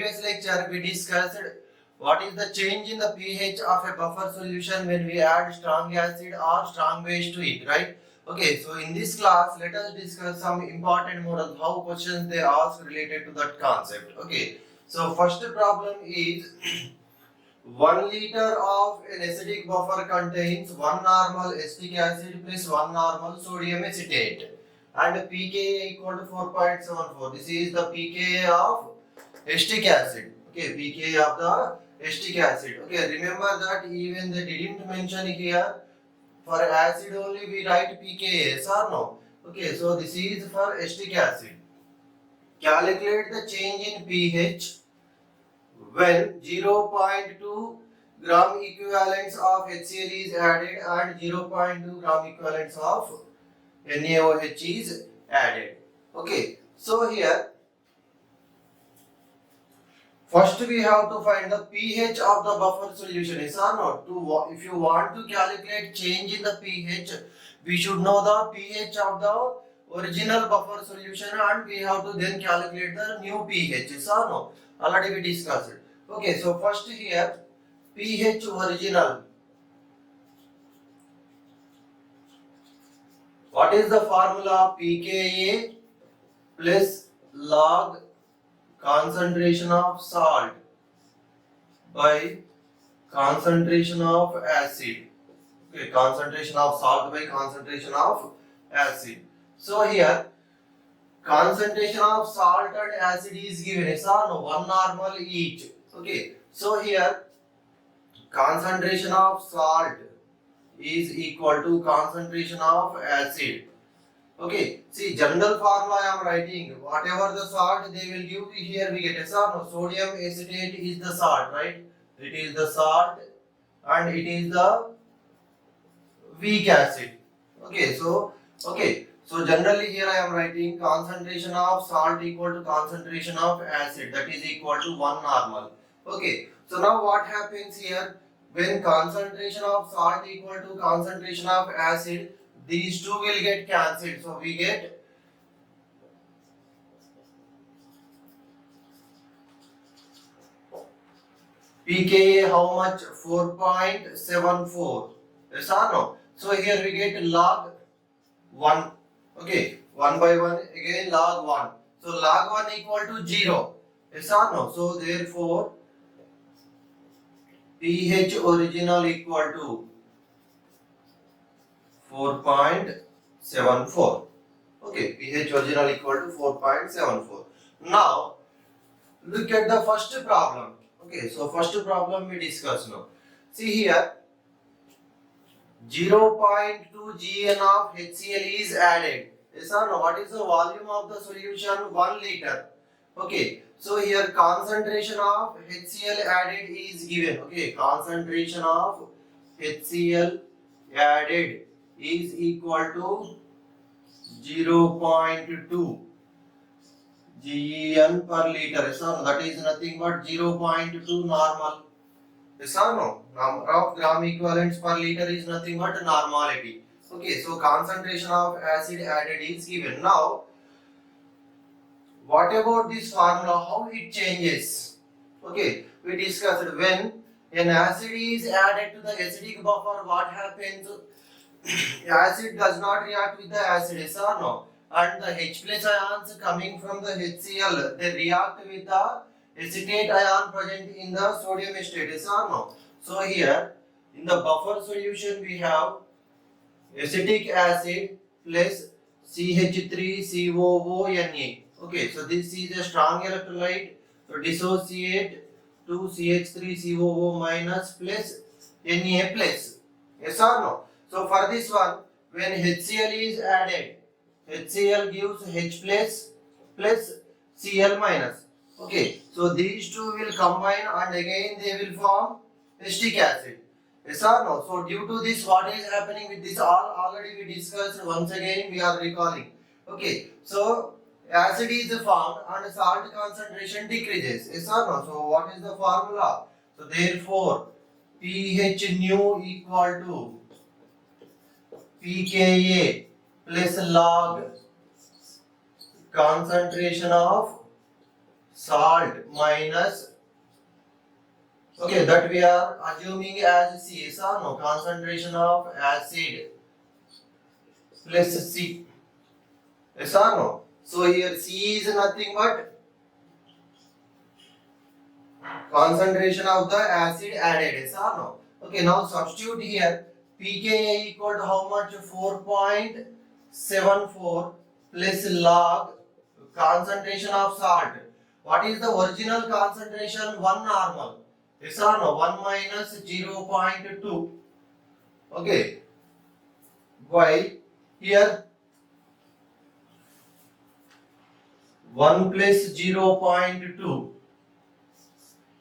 previous lecture we discussed what is the change in the pH of a buffer solution when we add strong acid or strong base to it, right? Okay, so in this class, let us discuss some important models, how questions they ask related to that concept. Okay, so first problem is 1 liter of an acidic buffer contains 1 normal acetic acid plus 1 normal sodium acetate and pKa equal to 4.74. This is the pKa of acetic acid. Okay, pKa of the acetic acid. Okay, remember that even they didn't mention here. For acid only we write pKa, yes or no? Okay, so this is for acetic acid. Calculate the change in pH when 0.2 gram equivalents of HCl is added and 0.2 gram equivalents of NaOH is added. Okay, so here first we have to find the pH of the buffer solution, yes or not? If you want to calculate change in the pH, we should know the pH of the original buffer solution and we have to then calculate the new pH, yes or no? Already we discussed it. Okay, so first here pH original. What is the formula? pKa plus log concentration of salt by concentration of acid. Okay, concentration of salt by concentration of acid. So here concentration of salt and acid is given, yes or no? 1 normal each. Okay, so here concentration of salt is equal to concentration of acid. Okay, see general formula I am writing. Whatever the salt they will give, here we get, yes or no? Sodium acetate is the salt, right? It is the salt and it is the weak acid. Okay, so generally here I am writing concentration of salt equal to concentration of acid, that is equal to 1 normal. Okay, so now what happens here? When concentration of salt equal to concentration of acid, these two will get cancelled. So we get pKa how much? 4.74. Yes or no? So here we get log 1. Okay, 1 by 1 again log 1. So log 1 equal to 0. Yes or no? So therefore pH original equal to 4.74. Okay, pH original equal to 4.74. Now look at the first problem. Okay, so first problem we discuss now. See here 0.2 Gn of HCl is added. Yes or no? What is the volume of the solution? 1 liter. Okay, so here concentration of HCl added is given. Okay, concentration of HCl added is equal to 0.2 Gen per liter. Yes or no? That is nothing but 0.2 normal. Yes or no? Number of gram equivalents per liter is nothing but normality. Okay, so concentration of acid added is given. Now, what about this formula? How it changes? Okay, we discussed when an acid is added to the acidic buffer, what happens? Acid does not react with the acid, yes or no? And the H plus ions coming from the HCl, they react with the acetate ion present in the sodium acetate, yes or no? So here in the buffer solution we have acetic acid plus CH3COONa. Okay, so this is a strong electrolyte, so dissociate to CH3COO minus plus Na plus. Yes or no? So for this one, when HCl is added, HCl gives H plus plus Cl minus. Okay, so these two will combine and again they will form acetic acid. Yes or no? So due to this, what is happening with this? Already we discussed. Once again we are recalling. Okay, so acid is formed and salt concentration decreases. Yes or no? So what is the formula? So therefore pH nu equal to pKa plus log concentration of salt minus, okay, that we are assuming as C, yes or no, concentration of acid plus C, yes or no. So here C is nothing but concentration of the acid added, yes or no. Okay, now substitute here pKa equal to how much? 4.74 plus log concentration of salt. What is the original concentration? 1 normal, yes or no, 1 minus 0.2. Okay, why here 1 plus 0.2,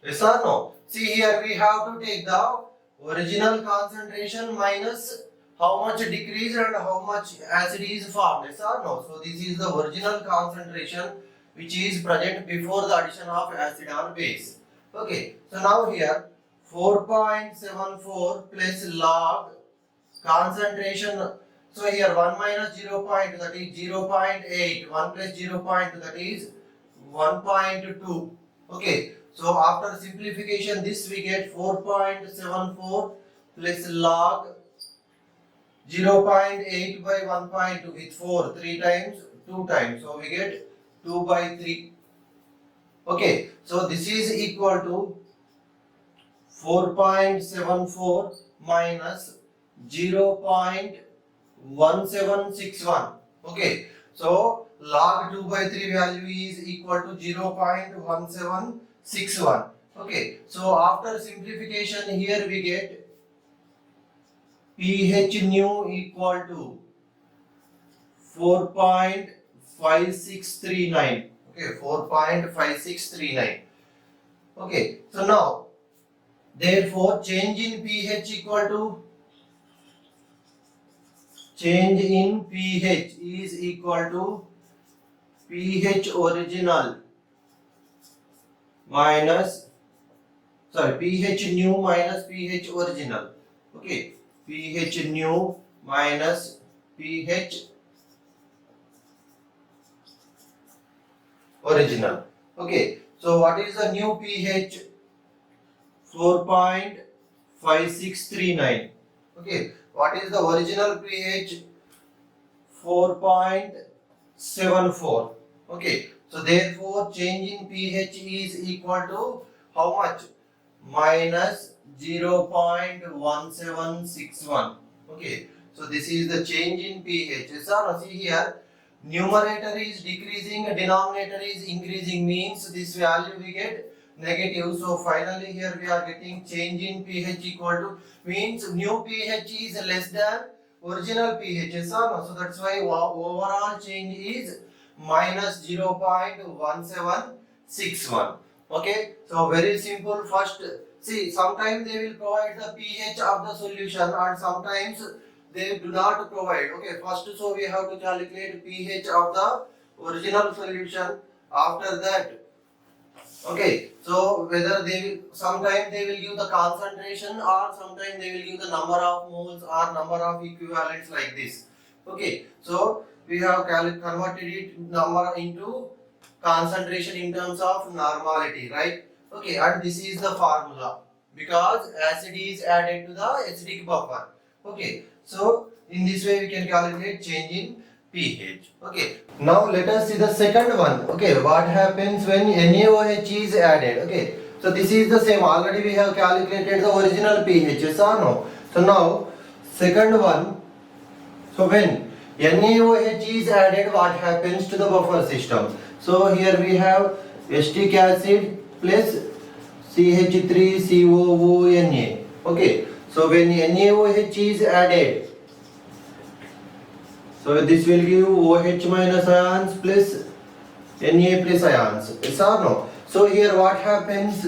yes or no. See here we have to take the original concentration minus how much decreased and how much acid is formed, yes or no. So this is the original concentration which is present before the addition of acid or base. Okay, so now here 4.74 plus log concentration. So here 1 minus 0. That is 0.8, 1 plus 0. That is 1.2. Okay, so after simplification this we get 4.74 plus log 0.8 by 1.2 with 4, 3 times, 2 times. So we get 2 by 3. Okay, so this is equal to 4.74 minus 0.1761. Okay, so log 2 by 3 value is equal to 0.1761. Okay, so after simplification here we get pH nu equal to 4.5639. Okay, 4.5639. Okay, so now therefore change in pH equal to, change in pH is equal to pH original minus, sorry, pH new minus pH original. Okay, pH new minus pH original. Okay, so what is the new pH? 4.5639. Okay, what is the original pH? 4.74. Okay, so therefore change in pH is equal to how much? Minus 0.1761. Okay, so this is the change in pH. So see here, numerator is decreasing, denominator is increasing, means this value we get negative. So finally here we are getting change in pH equal to, means new pH is less than original pH. So that's why overall change is minus 0.1761. Okay, so very simple. First, see, sometimes they will provide the pH of the solution and sometimes they do not provide. Okay, first, so we have to calculate pH of the original solution. After that, okay, so whether they will, sometimes they will give the concentration or sometimes they will give the number of moles or number of equivalents like this. Okay, so we have converted it number into concentration in terms of normality, right? Okay, and this is the formula because acid is added to the acidic buffer. Okay, so in this way we can calculate change in pH. Okay, now let us see the second one. Okay, what happens when NaOH is added? Okay, so this is the same. Already we have calculated the original pH, yes or no? So now second one. So when NaOH is added, what happens to the buffer system? So here we have acetic acid plus CH3COONA. Okay, so when NaOH is added, so this will give OH minus ions plus Na plus ions. Yes or no? So here what happens?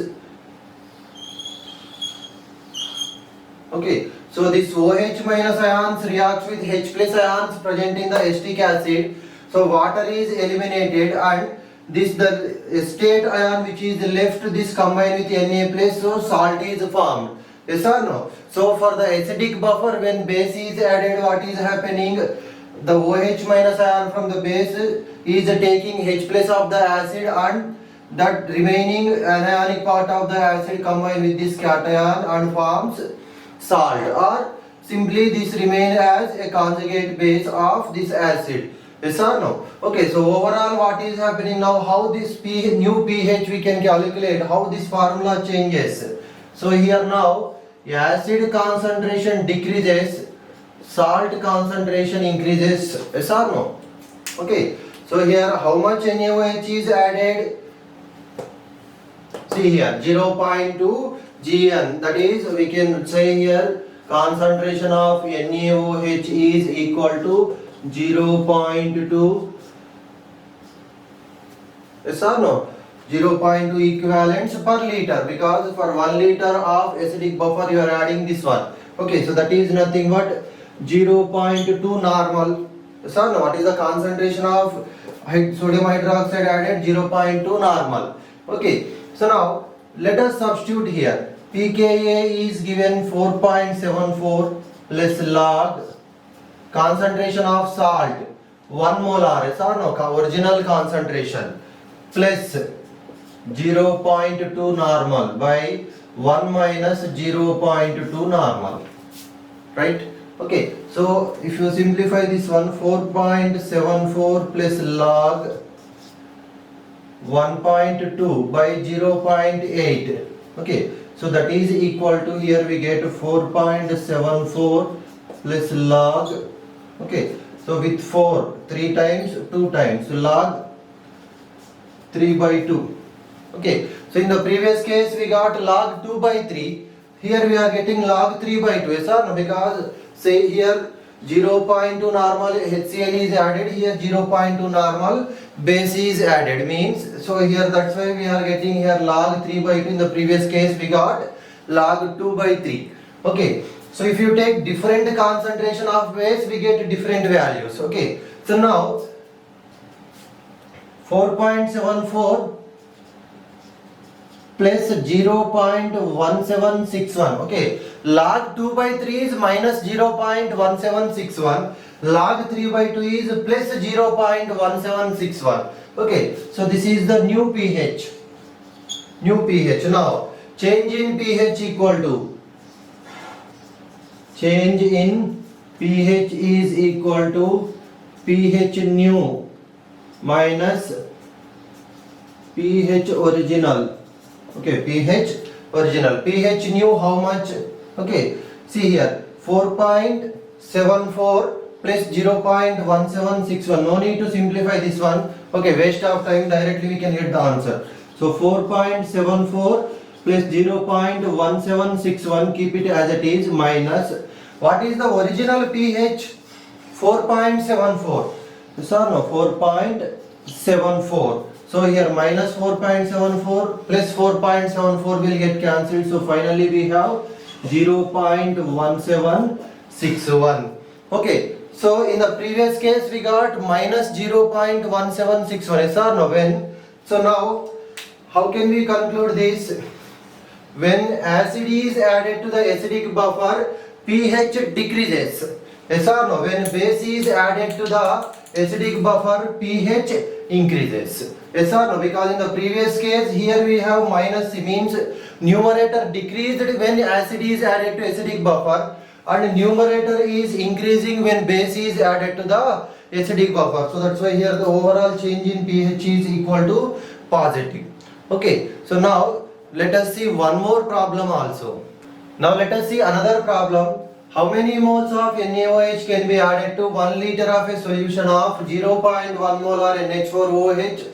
Okay, so this OH minus ions reacts with H plus ions present in the acetic acid. So water is eliminated and this the acetate ion which is left, this combined with Na plus, so salt is formed. Yes or no? So for the acidic buffer, when base is added, what is happening? The OH minus ion from the base is taking H plus of the acid and that remaining anionic part of the acid combine with this cation and forms salt, or simply this remain as a conjugate base of this acid. Yes or no? Okay, so overall what is happening now, how this new pH we can calculate, how this formula changes. So here now acid concentration decreases, salt concentration increases. Yes or no? Okay, so here how much NaOH is added? See here 0.2 Gn, that is we can say here concentration of NaOH is equal to 0.2, yes or no, 0.2 equivalents per liter, because for 1 liter of acidic buffer you are adding this one. Okay, so that is nothing but 0.2 normal. Yes or no, what is the concentration of sodium hydroxide added? 0.2 normal. Okay, so now let us substitute here. pKa is given 4.74 plus log concentration of salt 1 molar, yes or no, original concentration, plus 0.2 normal by 1 minus 0.2 normal, right? Okay, so if you simplify this one, 4.74 plus log 1.2 by 0.8, okay, so that is equal to, here we get 4.74 plus log, okay, so with 4 3 times 2 times, so log 3 by 2. Okay, so in the previous case we got log 2 by 3, here we are getting log 3 by 2, yes or no, because say here 0.2 normal HCl is added, here 0.2 normal base is added, means, so here that's why we are getting here log 3 by 2. In the previous case we got log 2 by 3. Okay, so if you take different concentration of base we get different values. Okay, so now 4.74 plus 0.1761, okay, log 2 by 3 is minus 0.1761, log 3 by 2 is plus 0.1761. Okay, so this is the new pH. Now change in pH equal to, change in pH is equal to pH new minus pH original. Okay, pH original, pH new how much? Okay, see here 4.74 plus 0.1761, no need to simplify this one. Okay, waste of time, directly we can get the answer. So 4.74 plus 0.1761, keep it as it is, minus, what is the original pH? 4.74, yes or no, 4.74. So here minus 4.74 plus 4.74 will get cancelled. So finally we have 0.1761. Okay, so in the previous case we got minus 0.1761, yes or no, when? So now how can we conclude this? When acid is added to the acidic buffer, pH decreases. Yes or no? When base is added to the acidic buffer, pH increases. Yes or no? Because in the previous case here we have minus, means numerator decreased when acid is added to acidic buffer, and numerator is increasing when base is added to the acidic buffer. So that's why here the overall change in pH is equal to positive. Okay, so now let us see one more problem also. Now let us see another problem. How many moles of NaOH can be added to 1 liter of a solution of 0.1 molar NH4OH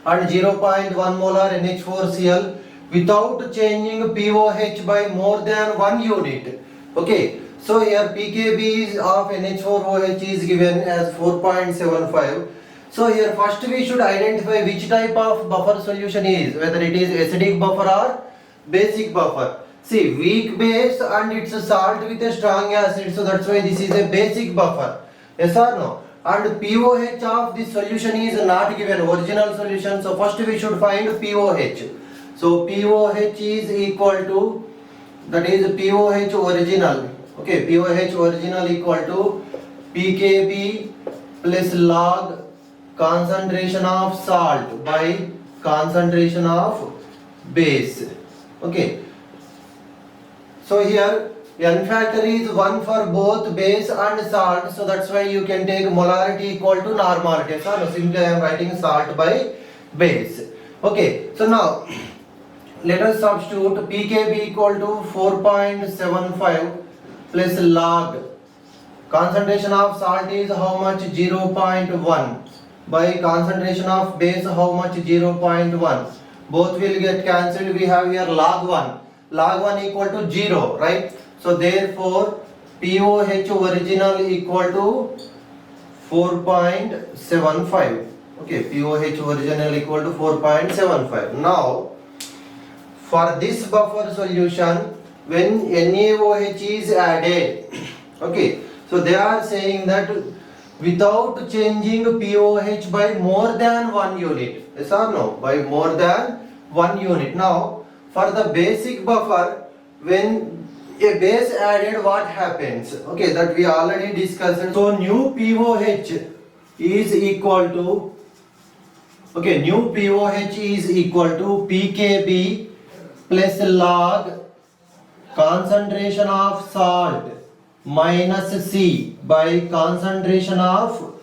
and 0.1 molar NH4Cl without changing pOH by more than 1 unit? Okay, so here pKb of NH4OH is given as 4.75. So here first we should identify which type of buffer solution is, whether it is acidic buffer or basic buffer. See, weak base and it's a salt with a strong acid, so that's why this is a basic buffer. Yes or no? And pOH of this solution is not given, original solution. So first we should find pOH. So pOH is equal to, that is pOH original. Okay, pOH original equal to pKb plus log concentration of salt by concentration of base. Okay. So here n factor is 1 for both base and salt. So that's why you can take molarity equal to normality. So no, simply I am writing salt by base. Okay. So now let us substitute pKb equal to 4.75 plus log. Concentration of salt is how much? 0.1 by concentration of base how much? 0.1. Both will get cancelled. We have here log 1. Log 1 equal to 0, right? So therefore POH original equal to 4.75. Okay, POH original equal to 4.75. Now for this buffer solution, when NaOH is added, okay, so they are saying that without changing POH by more than 1 unit, yes or no, by more than 1 unit. Now for the basic buffer, when a base added, what happens? Okay, that we already discussed. So new POH is equal to, okay, new POH is equal to pKb plus log concentration of salt minus C by concentration of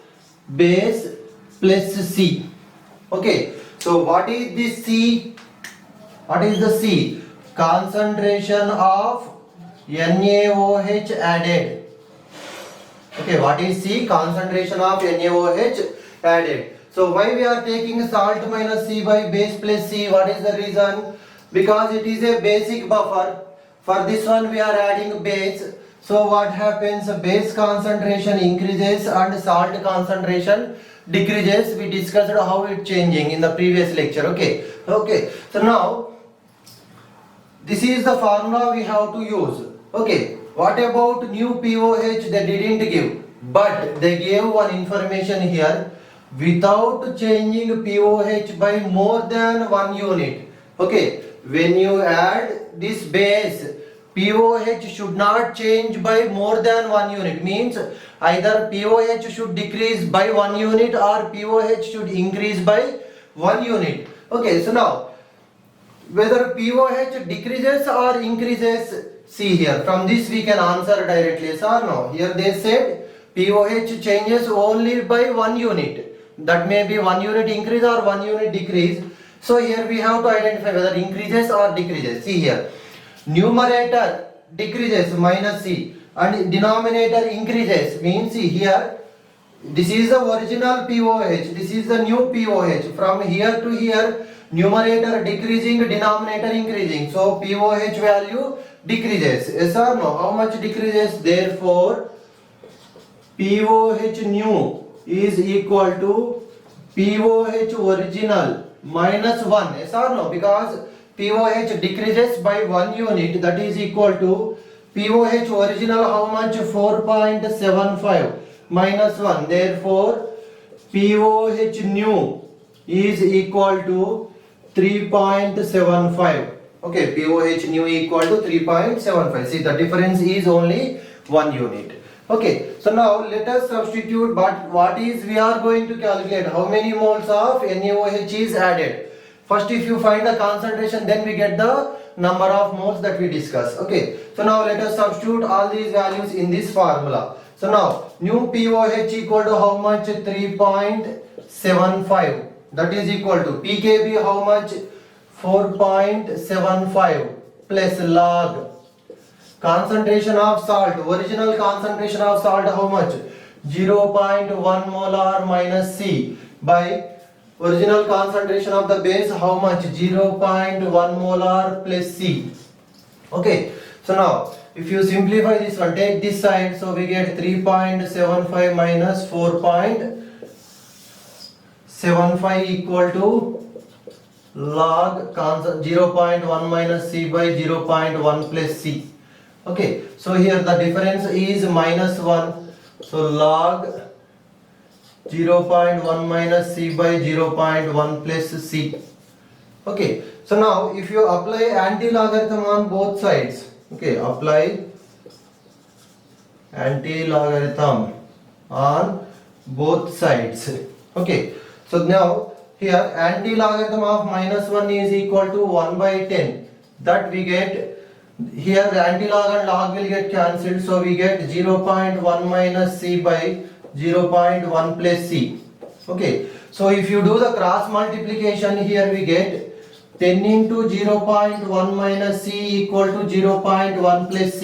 base plus C. Okay, so what is this C? What is the C? Concentration of NaOH added. Okay, what is C? Concentration of NaOH added. So why we are taking salt minus C by base plus C? What is the reason? Because it is a basic buffer. For this one we are adding base. So what happens? Base concentration increases and salt concentration decreases. We discussed how it changing in the previous lecture. Okay. So now this is the formula we have to use. Okay. What about new POH? They didn't give, but they gave one information here. Without changing POH by more than 1 unit. Okay. When you add this base, POH should not change by more than 1 unit. Means either POH should decrease by 1 unit or POH should increase by 1 unit. Okay, so now whether POH decreases or increases, see here. From this we can answer directly, yes or no. Here they said POH changes only by 1 unit. That may be 1 unit increase or 1 unit decrease. So here we have to identify whether increases or decreases. See here, numerator decreases minus C and denominator increases, means see here, this is the original POH, this is the new POH. From here to here, numerator decreasing, denominator increasing. So POH value decreases. Yes or no? How much decreases? Therefore POH new is equal to POH original minus 1. Yes or no? Because POH decreases by 1 unit, that is equal to POH original how much? 4.75 minus 1. Therefore POH new is equal to 3.75. Okay, POH new equal to 3.75. See, the difference is only 1 unit. Okay, so now let us substitute, but what is we are going to calculate? How many moles of NaOH is added? First, if you find the concentration, then we get the number of moles that we discuss. Okay, so now let us substitute all these values in this formula. So now new POH equal to how much? 3.75. That is equal to pKb how much? 4.75 plus log concentration of salt, original concentration of salt how much? 0.1 molar minus C by original concentration of the base how much? 0.1 molar plus C. Okay, so now if you simplify this one, take this side, so we get 3.75 minus 4.75 equal to log 0.1 minus C by 0.1 plus C. Okay, so here the difference is minus 1, so log 0.1 minus C by 0.1 plus C. Okay, so now if you apply anti-logarithm on both sides, okay, apply anti-logarithm on both sides. Okay, so now here anti-logarithm of -1 is equal to 1 by 10. That we get, here the anti-log and log will get cancelled, so we get 0.1 minus c by 0.1 plus c. Okay, so if you do the cross multiplication, here we get 10 into 0.1 minus c equal to 0.1 plus c.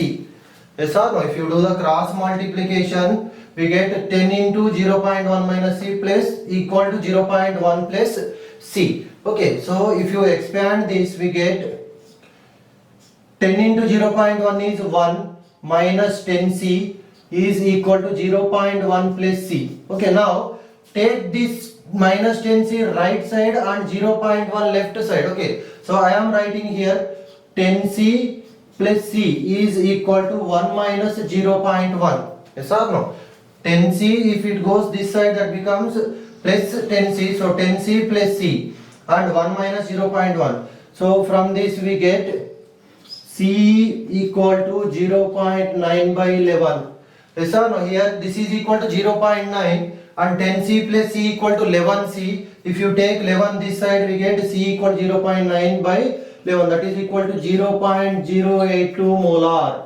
Yes or no? If you do the cross multiplication, we get 10 into 0.1 minus c plus equal to 0.1 plus c. Okay, so if you expand this, we get 10 into 0.1 is 1 minus 10c is equal to 0.1 plus c. Okay, now take this minus 10c right side and 0.1 left side. Okay, so I am writing here 10c plus c is equal to 1 minus 0.1. Yes or no? 10c, if it goes this side, that becomes plus 10c, so 10c plus c and 1 minus 0.1. So from this we get c equal to 0.9 by 11. Yes or no? Here this is equal to 0.9 and 10c plus c equal to 11c. If you take 11 this side, we get c equal to 0.9 by 11, that is equal to 0.082 molar.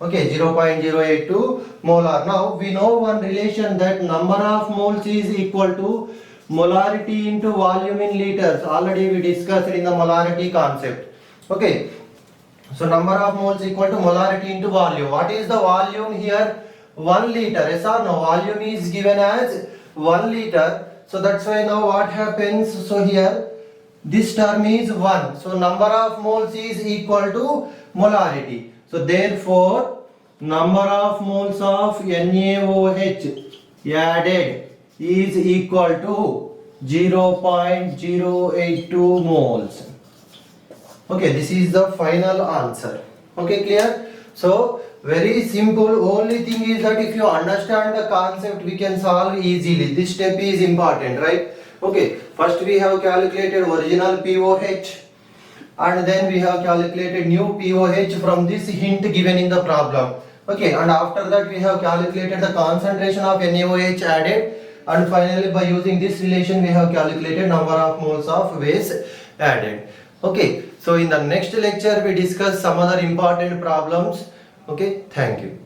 Okay, 0.082 molar. Now we know one relation, that number of moles is equal to molarity into volume in liters. Already we discussed in the molarity concept. Okay, so number of moles equal to molarity into volume. What is the volume here? 1 liter. Yes or no? Volume is given as 1 liter. So that's why now what happens? So here this term is 1. So number of moles is equal to molarity. So therefore number of moles of NaOH added is equal to 0.082 moles. Okay, this is the final answer. Okay, clear? So very simple. Only thing is that if you understand the concept, we can solve easily. This step is important, right? Okay, first we have calculated original POH and then we have calculated new POH from this hint given in the problem. Okay, and after that we have calculated the concentration of NaOH added, and finally by using this relation we have calculated number of moles of base added. Okay, so in the next lecture we discuss some other important problems. Okay, thank you.